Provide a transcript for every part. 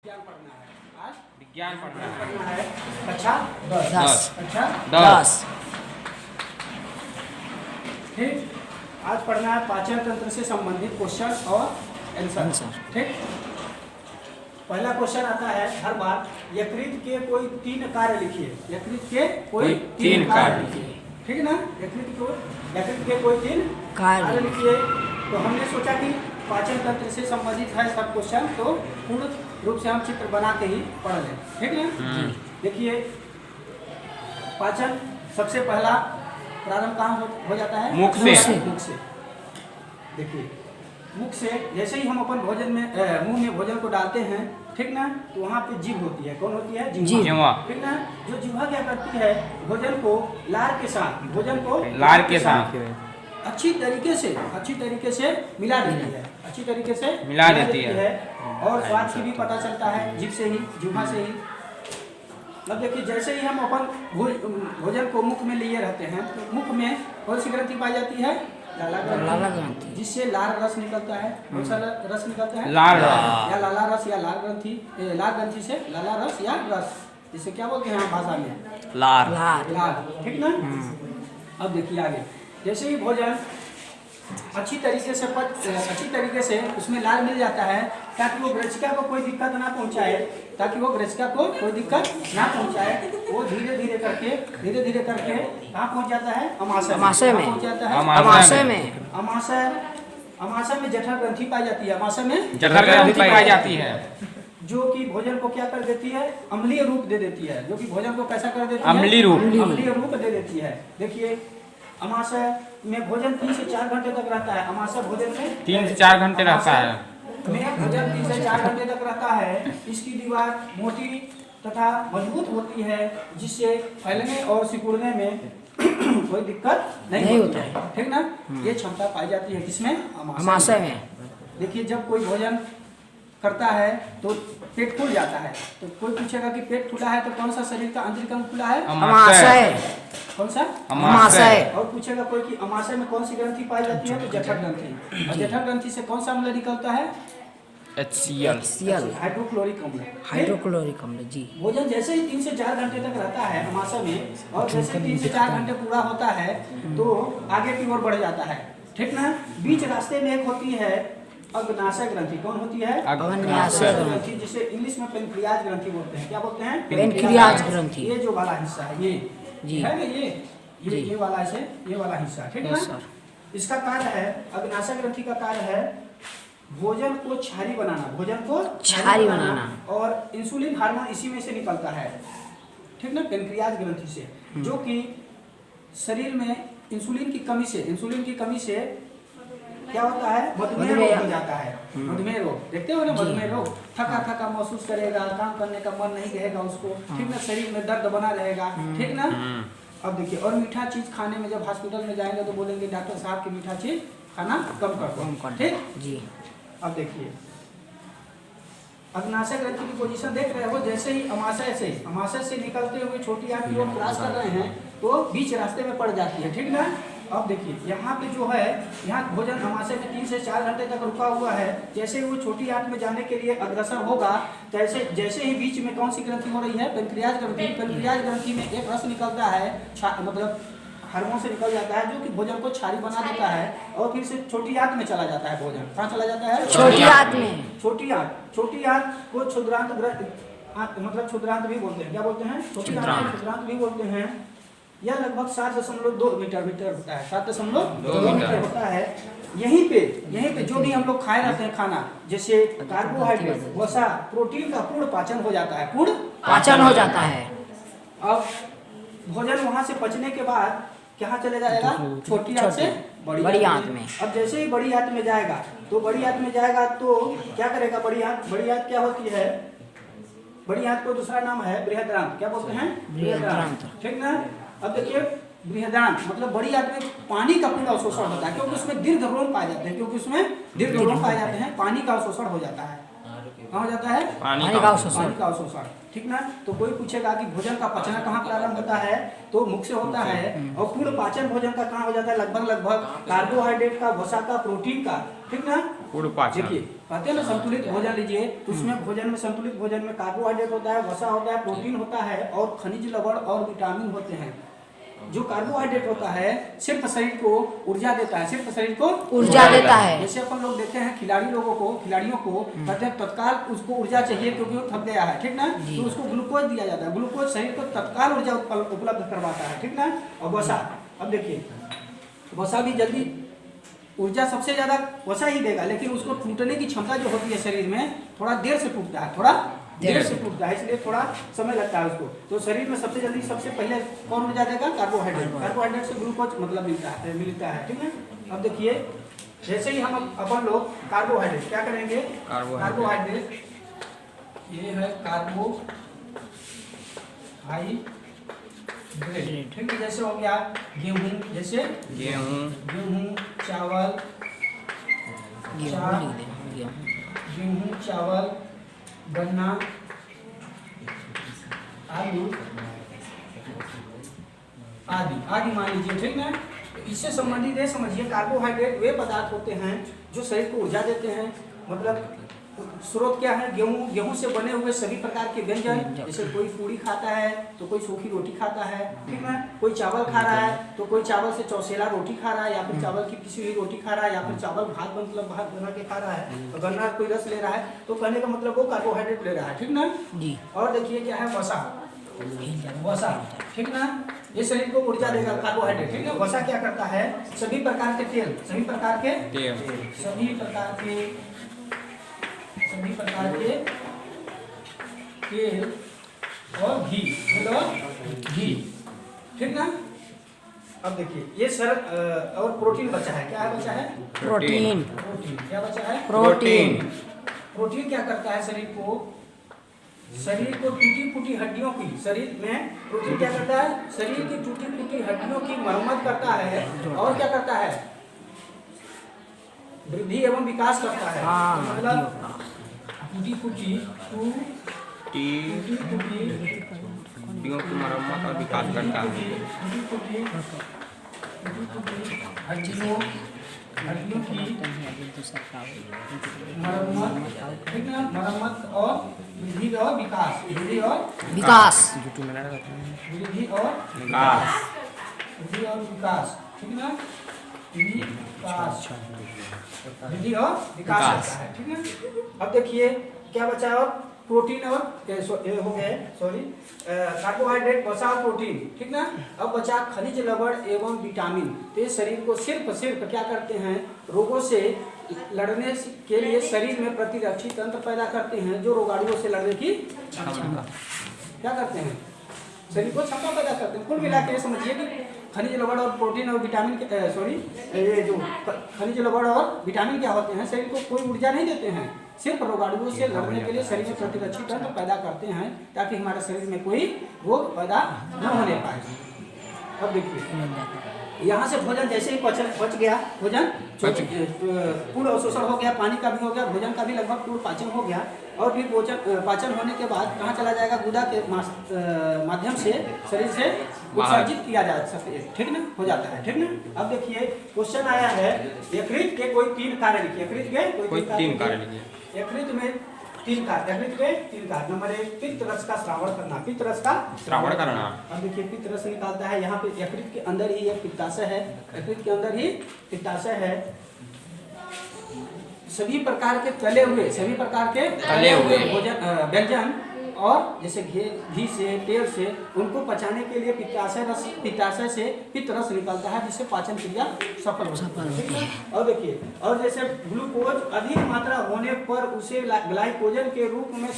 विज्ञान पढ़ना है। आज विज्ञान पढ़ना है कक्षा 10 कक्षा 10 ठीक। आज पढ़ना है पाचन तंत्र से संबंधित क्वेश्चन और आंसर। ठीक। पहला क्वेश्चन आता है हर बार यकृत के कोई 3 कार्य लिखिए। यकृत के कोई 3 कार्य लिखिए। ठीक है ना। यकृत के कोई 3 कार्य लिखिए। तो हमने सोचा कि पाचन तंत्र से संबंधित है सब क्वेश्चन, तो पूर्ण रूप से हम चित्र बना के ही पढ़ लें। ठीक है। देखिए पाचन सबसे पहला प्रारंभ कहाँ हो जाता है? मुख से। मुख से। देखिए मुख से जैसे ही हम अपन भोजन में मुंह में भोजन को डालते हैं, ठीक ना, तो वहाँ पे जीभ होती है। कौन होती है? जिह्वा। ठीक ना। जो जिह्वा क्या करती है, भोजन को लार के साथ अच्छी तरीके से मिला देती है। अच्छी तरीके से मिला देती है और स्वाद की भी पता चलता है जीभ से ही, जिह्वा से ही। अब देखिए जैसे ही हम अपन भोजन को मुख में लिए रहते हैं, तो मुख में कौन सी ग्रंथि पाई जाती है? लाला ग्रंथि, जिससे लार रस निकलता है। कौन सा रस निकलता है? लार या लाला रस या लार ग्रंथि। लार ग्रंथि से लाला रस या रस, जिसे क्या बोलते हैं भाषा में? लार। ठीक ना। अब देखिए आगे, जैसे ही भोजन अच्छी तरीके से उसमें लार मिल जाता है, ताकि वो ग्रंथिका को कोई दिक्कत ना पहुंचाए, वो धीरे धीरे करके कहाँ पहुंच जाता है? अमाशय में पहुंच जाता है। अमाशय में जठर ग्रंथि पाई जाती है, जो कि भोजन को क्या कर देती है? अम्लीय रूप दे देती है। जो कि भोजन को कैसा कर देती है? अम्लीय रूप दे देती है। देखिए अमाशय में भोजन 3 से 4 घंटे तक रहता है। अमाशय भोजन में 3 से 4 घंटे रहता है। भोजन 3 से 4 घंटे तक रहता है। इसकी दीवार मोटी तथा मजबूत होती है, जिससे फैलने और सिकुड़ने में कोई दिक्कत नहीं होता है। ठीक ना। ये क्षमता पाई जाती है किसमें? अमाशय में। देखिए जब कोई भोजन करता है तो पेट फूल जाता है, तो कोई पूछेगा कि पेट फूला है तो कौन सा शरीर का आंतरिक अंग फूला है? अमाशय। कौन सा? अमाशय। और पूछेगा कोई कि अमाशय में कौन सी ग्रंथि पाई जाती है? तो जठर ग्रंथि। और जठर ग्रंथि से कौन सा अम्ल निकलता है? HCl, हाइड्रोक्लोरिक अम्ल। जी। भोजन जैसे ही 3 से 4 घंटे तक रहता है अमाशय में, और जैसे 3 से 4 घंटे पूरा होता है तो आगे की ओर बढ़ जाता है। ठीक ना। बीच रास्ते में एक होती है अग्नाशय ग्रंथि। कौन होती है? अग्नाशय ग्रंथि, जिसे इंग्लिश में पेनक्रियाज ग्रंथि बोलते हैं। क्या बोलते हैं? पेनक्रियाज ग्रंथि। ये जो वाला हिस्सा है, ये जी है ना, ये वाला हिस्सा। ठीक है ना। इसका कार्य है, अग्नाशय ग्रंथि का कार्य है भोजन को छारी बनाना और इंसुलिन हार्मोन इसी में से निकलता है। ठीक ना। पेनक्रियाज ग्रंथि से, जो कि शरीर में इंसुलिन की कमी से क्या होता है? मधुमेह रोग हो जाता है। मधुमेह रोग देखते हो ना। मधुमेह रोग थका महसूस करेगा, काम करने का मन नहीं रहेगा उसको। ठीक ना। शरीर में दर्द बना रहेगा। ठीक ना। अब देखिए, और मीठा चीज खाने में जब हॉस्पिटल में जाएंगे तो बोलेंगे डॉक्टर साहब की मीठा चीज खाना कम कर दो। ठीक जी। अब देखिए अग्नाशय ग्रंथि की पोजीशन देख रहे हो। जैसे ही अमाशय से निकलते हुए छोटी आंत की ओर क्रॉस कर रहे हैं तो बीच रास्ते में पड़ जाती है। ठीक ना। अब देखिए यहाँ पे जो है, यहाँ भोजन अमाशय में 3 से 4 घंटे तक रुका हुआ है। जैसे ही वो छोटी आंत में जाने के लिए अग्रसर होगा, जैसे ही बीच में कौन सी ग्रंथि हो रही है? पेनक्रियाज ग्रंथि। पेनक्रियाज ग्रंथि में एक रस निकलता है, मतलब हार्मोन से निकल जाता है, जो कि भोजन को छारी बना देता है और फिर से छोटी आंत में चला जाता है। भोजन कहाँ चला जाता है? छोटी आंत में। छोटी आंत को क्षुद्रांत मतलब क्षुद्रांत भी बोलते हैं। क्या बोलते हैं? क्षुद्रांत भी बोलते हैं। यह लगभग 7.2 मीटर होता है। 7.2 मीटर होता है। यहीं पे जो भी हम लोग खाए रहते हैं खाना, जैसे कार्बोहाइड्रेट, वसा, प्रोटीन का पूर्ण पाचन हो जाता है। अब भोजन वहां से पचने के बाद कहाँ चले जाएगा? छोटी आंत से बड़ी आंत में। अब जैसे ही बड़ी आंत में जाएगा तो क्या करेगा? बड़ी आंत क्या होती है? बड़ी आंत को दूसरा नाम है बृहदांत्र। क्या बोलते हैं? बृहदांत्र। ठीक ना। अब देखिए बृहदांत्र मतलब बड़ी आंत में पानी का पूरा अवशोषण होता है, क्योंकि उसमें दीर्घ पाए जाते हैं। पानी का अवशोषण हो जाता है। कहाँ हो जाता है? पानी का अवशोषण। ठीक ना। तो कोई पूछेगा कि भोजन का पचना कहाँ प्रारंभ होता है? तो मुख से होता है। और पूर्ण पाचन भोजन का कहाँ हो जाता है? लगभग कार्बोहाइड्रेट का, वसा का, प्रोटीन का। ठीक ना। पूर्ण पाचन। देखिए कहते हैं ना संतुलित भोजन लीजिए, तो उसमें भोजन में संतुलित भोजन में कार्बोहाइड्रेट होता है, वसा होता है, प्रोटीन होता है और खनिज लवण और विटामिन होते हैं। जो कार्बोहाइड्रेट होता है सिर्फ शरीर को ऊर्जा देता है, सिर्फ शरीर को ऊर्जा देता है। जैसे अपन लोग देखते हैं खिलाड़ियों को कहते हैं तत्काल उसको ऊर्जा चाहिए क्योंकि वो थक गया है, ठीक ना, तो उसको ग्लूकोज दिया जाता है। ग्लूकोज शरीर को तत्काल ऊर्जा उपलब्ध करवाता है, ठीक ना। और वसा, अब देखिए वसा भी जल्दी ऊर्जा सबसे ज्यादा वसा ही देगा, लेकिन उसको टूटने की क्षमता जो होती है शरीर में थोड़ा देर से टूटता है, थोड़ा देर से टूटता है, इसलिए थोड़ा समय लगता है उसको। तो शरीर में सबसे जल्दी सबसे पहले कौन ऊर्जा देगा? कार्बोहाइड्रेट। कार्बोहाइड्रेट से ग्लूकोज मतलब मिलता है, ठीक है। अब देखिए जैसे ही हम अपन लोग कार्बोहाइड्रेट क्या करेंगे? कार्बोहाइड्रेट ये है कार्बोहाइड्रेट, ठीक है। जैसे हो गया गेहूं, जैसे गेहूं चावल, गेहूं चावल, गन्ना, आलू आदि मान लीजिए, ठीक ना। इससे संबंधित ये समझिए कार्बोहाइड्रेट वे पदार्थ होते हैं जो शरीर को ऊर्जा देते हैं। मतलब स्रोत क्या है? गेहूं से बने हुए सभी प्रकार के व्यंजन, जैसे कोई पूरी खाता है तो कोई सूखी रोटी खाता है, ठीक है। कोई चावल खा रहा है तो कोई चावल से चौसेला रोटी खा रहा है, या फिर चावल की पिसी हुई रोटी खा रहा है, या फिर चावल भात बना के खा रहा है, तो गन्ना कोई रस ले रहा है, तो कहने का मतलब वो कार्बोहाइड्रेट ले रहा है, ठीक ना जी। और देखिए क्या है? वसा, ठीक ना। ये शरीर को ऊर्जा देगा कार्बोहाइड्रेट, ठीक है। वसा क्या करता है? सभी प्रकार के तेल, सभी प्रकार के तेल और घी, ठीक ना। अब देखिए ये सर और प्रोटीन बचा है। क्या है बचा है? प्रोटीन। क्या बचा है? प्रोटीन क्या करता है? शरीर को टूटी फूटी हड्डियों की, शरीर में प्रोटीन क्या करता है? शरीर की टूटी फूटी हड्डियों की मरम्मत करता है, और क्या करता है? वृद्धि एवं विकास करता है। मतलब टूटी फूटी हड्डियों की मरम्मत और विकास करता है। हड्डियों की मरम्मत और वृद्धि और विकास, ठीक ना। वृद्धि और विकास है, ठीक है। अब देखिए क्या बचा है? और प्रोटीन और हो गए, सॉरी, कार्बोहाइड्रेट, वसा और प्रोटीन, ठीक ना। अब बचा खनिज लवण एवं विटामिन। तो ये शरीर को सिर्फ क्या करते हैं? रोगों से लड़ने के लिए शरीर में प्रतिरक्षी तंत्र पैदा करते हैं, जो रोगाणुओं से लड़ने की क्षमता क्या करते हैं? शरीर को क्षमता पैदा करते हैं। कुल मिला के समझिए कि खनिज लवण और प्रोटीन और विटामिन ये जो खनिज लवण और विटामिन क्या होते हैं? शरीर को कोई ऊर्जा नहीं देते हैं, सिर्फ रोगाणुओं से लड़ने के लिए शरीर में प्रतिरक्षी तंत्र पैदा करते हैं, ताकि हमारे शरीर में कोई रोग पैदा न होने पाए। अब देखिए यहाँ से भोजन जैसे ही पच गया, भोजन पूर्ण अवशोषण हो गया, पानी का भी हो गया, भोजन का भी लगभग पूर्ण पाचन हो गया, और फिर पाचन होने के बाद कहाँ चला जाएगा? गुदा के माध्यम से शरीर से उत्सर्जित किया जा सकता है, ठीक ना, हो जाता है, ठीक ना। अब देखिए क्वेश्चन आया है, यकृत के कोई 3 कार्य लिखिए। यकृत के कोई 3 कार्य लिखिए। यकृत में 3 कार्य, यकृत के 3 कार्य। नंबर 1 पित्त रस का श्रावण करना, पित्त रस का श्रावण करना। अब देखिए पित्त रस निकालता है, यहाँ पे यकृत के अंदर ही एक पित्ताशय है, यकृत के अंदर ही पित्ताशय है। सभी प्रकार के तले हुए भोजन व्यंजन, और जैसे घी से, तेल से, उनको पचाने के लिए पित्ताशय से पित्त रस निकलता है, जिससे पाचन क्रिया सफल होती है। और देखिए, और जैसे ग्लूकोज अधिक मात्रा होने पर उसे ग्लाइकोजन के रूप में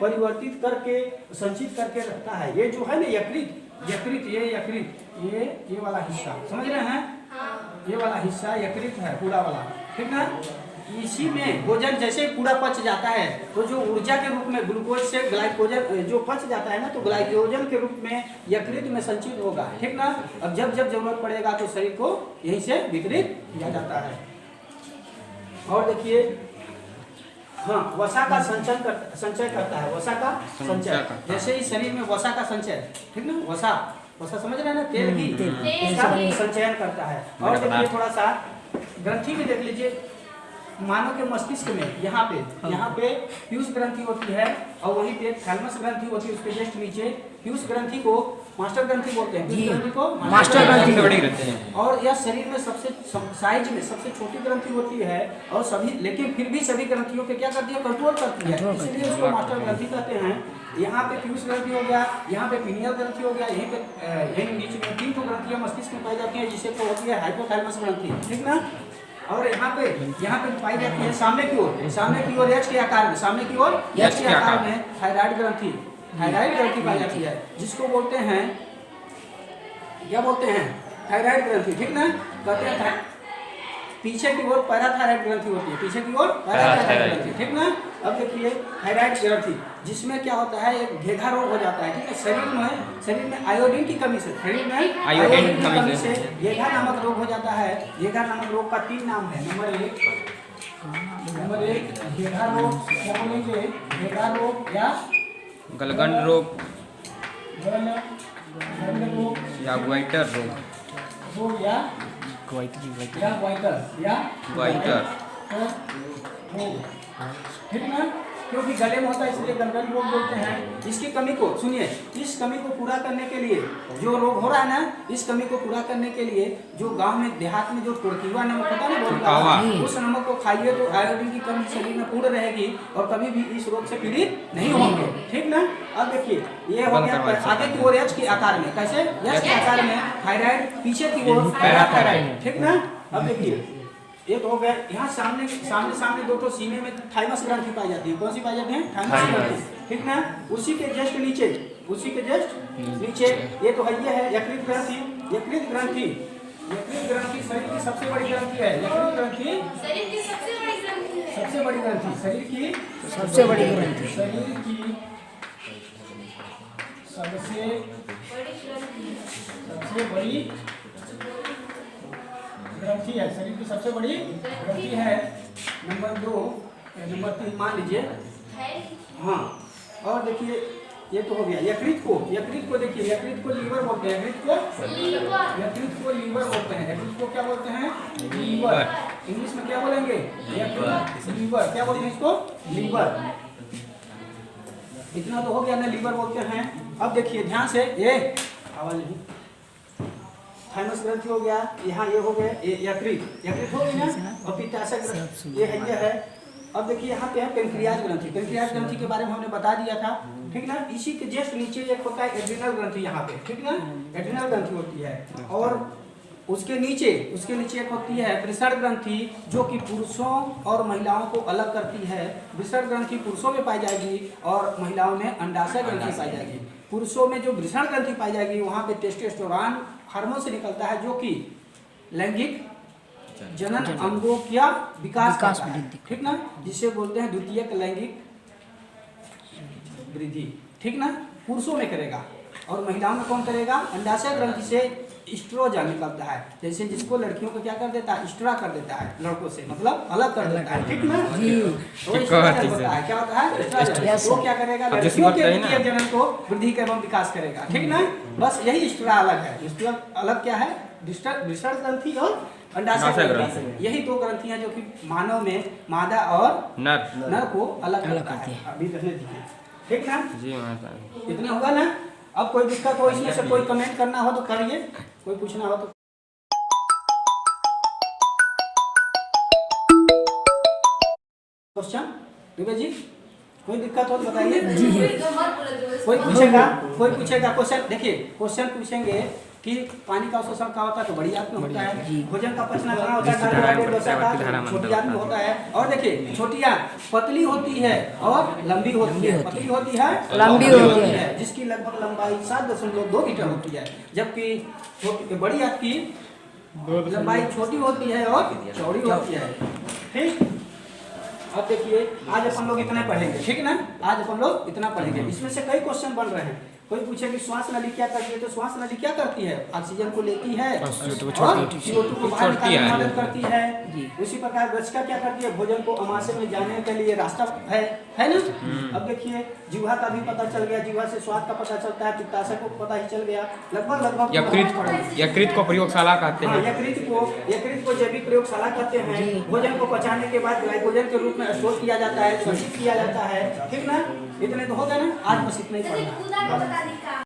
परिवर्तित करके संचित करके रखता है। ये जो है ना यकृत, ये वाला हिस्सा समझ रहे हैं? ये वाला हिस्सा यकृत है, पूरा वाला, ठीक ना। इसी में भोजन जैसे पूरा पच जाता है, तो जो ऊर्जा के रूप में ग्लूकोज से ग्लाइकोजन जो पच जाता है ना, तो ग्लाइकोजन के रूप में यकृत में संचित होगा, ठीक ना। अब जब जरूरत पड़ेगा तो शरीर को यहीं से वितरित किया जाता है। और देखिए हाँ, वसा का संचय करता है, वसा का संचय। जैसे ही शरीर में वसा का संचय, ठीक ना, वसा समझ रहे हैं ना, तेल की संचयन करता है। और देखिए थोड़ा सा ग्रंथि में देख लीजिए, मानव के मस्तिष्क में यहाँ पे पीयूष ग्रंथि होती है और वहीं पे थैलमस ग्रंथि होती है, उसके जस्ट नीचे पीयूष ग्रंथि को मास्टर ग्रंथि बोलते हैं। पीयूष ग्रंथि को मास्टर ग्रंथि बड़ी रहते हैं। और यह शरीर में सबसे साइज में सबसे छोटी ग्रंथि होती है और सभी, लेकिन फिर भी सभी ग्रंथियों के क्या करती है, कंट्रोल करती है, इसलिए उसको मास्टर ग्रंथि कहते हैं। यहाँ पे पीयूष ग्रंथि हो गया, यहाँ पे पीनियल ग्रंथि हो गया, यहीं पे यहीं बीच में 3 ग्रंथियां मस्तिष्क में पाई जाती है, जिसे तो होती है हाइपोथैलेमस ग्रंथि, ठीक ना। और यहाँ पे पाई जाती है सामने की ओर एच के आकार में, सामने की ओर एच के आकार में थायराइड ग्रंथि पाई जाती है, जिसको बोलते हैं, क्या बोलते हैं, थायराइड ग्रंथि, ठीक ना। कहते हैं पीछे की ओर पैराथायराइड ग्रंथि होती है, पीछे की ओर पैराथायराइड ग्रंथि, ठीक ना। अब देखिए थायराइड ग्रंथि, जिसमें क्या होता है, एक घेघा रोग हो जाता है, ठीक है। शरीर में आयोडीन की कमी से, आयोडीन की कमी से घेघा नामक रोग हो जाता है। घेघा नामक रोग का 3 नाम है। नंबर एक घेघा रोग, क्या बोलेंगे, घेघा रोग या गलगंड रोग या ग्वाइटर रोग या ग्वाइटर, ठीक ना। क्योंकि गले में होता है इसलिए गलगंड रोग बोलते हैं। इसकी कमी को सुनिए, इस कमी को पूरा करने के लिए, जो रोग हो रहा है ना, इस कमी को पूरा करने के लिए जो गांव में देहात में जो टुड़किवा नमक होता है ना, उस नमक को खाइए तो आयोडीन की कमी शरीर में पूर्ण रहेगी और कभी भी इस रोग से पीड़ित नहीं होंगे, ठीक ना। अब देखिए ये हो गया आगे की ओर एच के आकार में, कैसे एच के आकार में थायराइड, पीछे की ओर पैराथायराइड, ठीक ना। अब देखिए एक हो गया, यहाँ सामने 2 सीने में थाइमस ग्रंथि पाई जाती है। कौन सी पाई जाती है, थाइमस ग्रंथि, ठीक ना। उसी के जस्ट नीचे ये तो है यकृत ग्रंथि। यकृत ग्रंथि शरीर की सबसे बड़ी ग्रंथि है। यकृत ग्रंथि शरीर की सबसे बड़ी ग्रंथि है। सबसे बड़ी ग्रंथि शरीर की सबसे बड़ी ग्रंथि, शरीर की सबसे बड़ी ग्रंथि है, शरीर की सबसे बड़ी ग्रंथि है। नंबर 3 मान लीजिए, हाँ। और देखिए ये तो हो गया यकृत को देखिए, यकृत को लीवर बोलते हैं, यकृत को लीवर बोलते हैं। यकृत को क्या बोलते हैं, लीवर। इंग्लिश में क्या बोलेंगे, यकृत लीवर, क्या बोलते हैं इसको, लीवर। इतना तो हो गया ना, लीवर बोलते हैं। अब देखिए ध्यान से, ये आवाज नहीं, थाइमस ग्रंथि हो गया, यहाँ ये हो गया, ये यकृत हो गई ना, और पित्ताशय ग्रंथि ये है। अब देखिए यहाँ पे है पेनक्रियाज ग्रंथि। पेनक्रियाज ग्रंथि के बारे में हमने बता दिया था, ठीक ना। इसी के जस्ट नीचे एक होता है एड्रिनल ग्रंथि, यहाँ पे, ठीक ना, एड्रिनल ग्रंथि होती है। और उसके नीचे एक होती है वृषण ग्रंथि, जो कि पुरुषों और महिलाओं को अलग करती है। वृषण ग्रंथि पुरुषों में पाई जाएगी और महिलाओं में अंडाशय ग्रंथि पाई जाएगी। पुरुषों में जो वृषण ग्रंथि पाई जाएगी, वहाँ पे टेस्टोस्टेरोन हार्मोन से निकलता है, जो कि लैंगिक जनन अंगों का विकास करता है, ठीक ना, जिसे बोलते हैं द्वितीयक लैंगिक वृद्धि, ठीक ना। पुरुषों में करेगा और महिलाओं में कौन करेगा, अंडाशय ग्रंथि से एस्ट्रोजन निकलता है, जैसे जिसको लड़कियों को क्या कर देता है, एस्ट्रा कर देता है, लड़कों से मतलब अलग कर देता है, ठीक ना। क्या होता है, वो क्या करेगा, लड़कियों के द्वितीयक जनन को वृद्धि एवं विकास करेगा, ठीक ना। बस यही एस्ट्रा अलग है, एस्ट्रा अलग क्या है, वृषण ग्रंथि और अंडाशय ग्रंथि। यही 2 ग्रंथियां जो कि मानव में मादा और नर को अलग करता है। अभी रहने दीजिए, ठीक ना जी, इतना होगा ना। अब कोई दिक्कत हो, इसमें से कोई कमेंट करना हो तो करिए, कोई पूछना हो तो। क्वेश्चन दुबे जी, कोई दिक्कत हो तो बताइए। कोई पूछेगा क्वेश्चन। देखिए क्वेश्चन पूछेंगे कि पानी का अवशोषण कहाँ होता है, तो बड़ी आंत में होता है। भोजन का पचना कहाँ होता है, छोटी आंत में होता है। और देखिए छोटी आंत पतली होती है और लंबी होती है, पतली होती है, लंबी होती है, जिसकी लगभग लंबाई 7.2 मीटर होती है, जबकि बड़ी आंत की लंबाई छोटी होती है और चौड़ी होती है, ठीक। अब देखिए आज अपन लोग इतना पढ़ेंगे, ठीक है ना, आज अपन लोग इतना पढ़ेंगे। इसमें से कई क्वेश्चन बन रहे हैं, कोई पूछे कि श्वास नली क्या करती है, तो श्वास नली क्या करती है? ऑक्सीजन को लेती है और CO2 को और छोड़ती है। CO2 को बाहर छोड़ती निकालने में है। मदद करती है। जी। उसी प्रकार गच्छका क्या करती है? भोजन को अमाशय में जाने के लिए रास्ता है ना। अब देखिए जिह्वा का भी पता चल गया, जिह्वा से स्वाद का पता चलता है, पित्ताशय को पता ही चल गया, लगभग यकृत को प्रयोगशाला कहते हाँ, हैं। यकृत को जैविक प्रयोगशाला कहते हैं। भोजन को पचाने के बाद ग्लाइकोजन के रूप में स्टोर किया जाता है, संचित किया जाता है, ठीक ना। इतने तो हो गए ना, आज बस इतना ही पढ़ना है।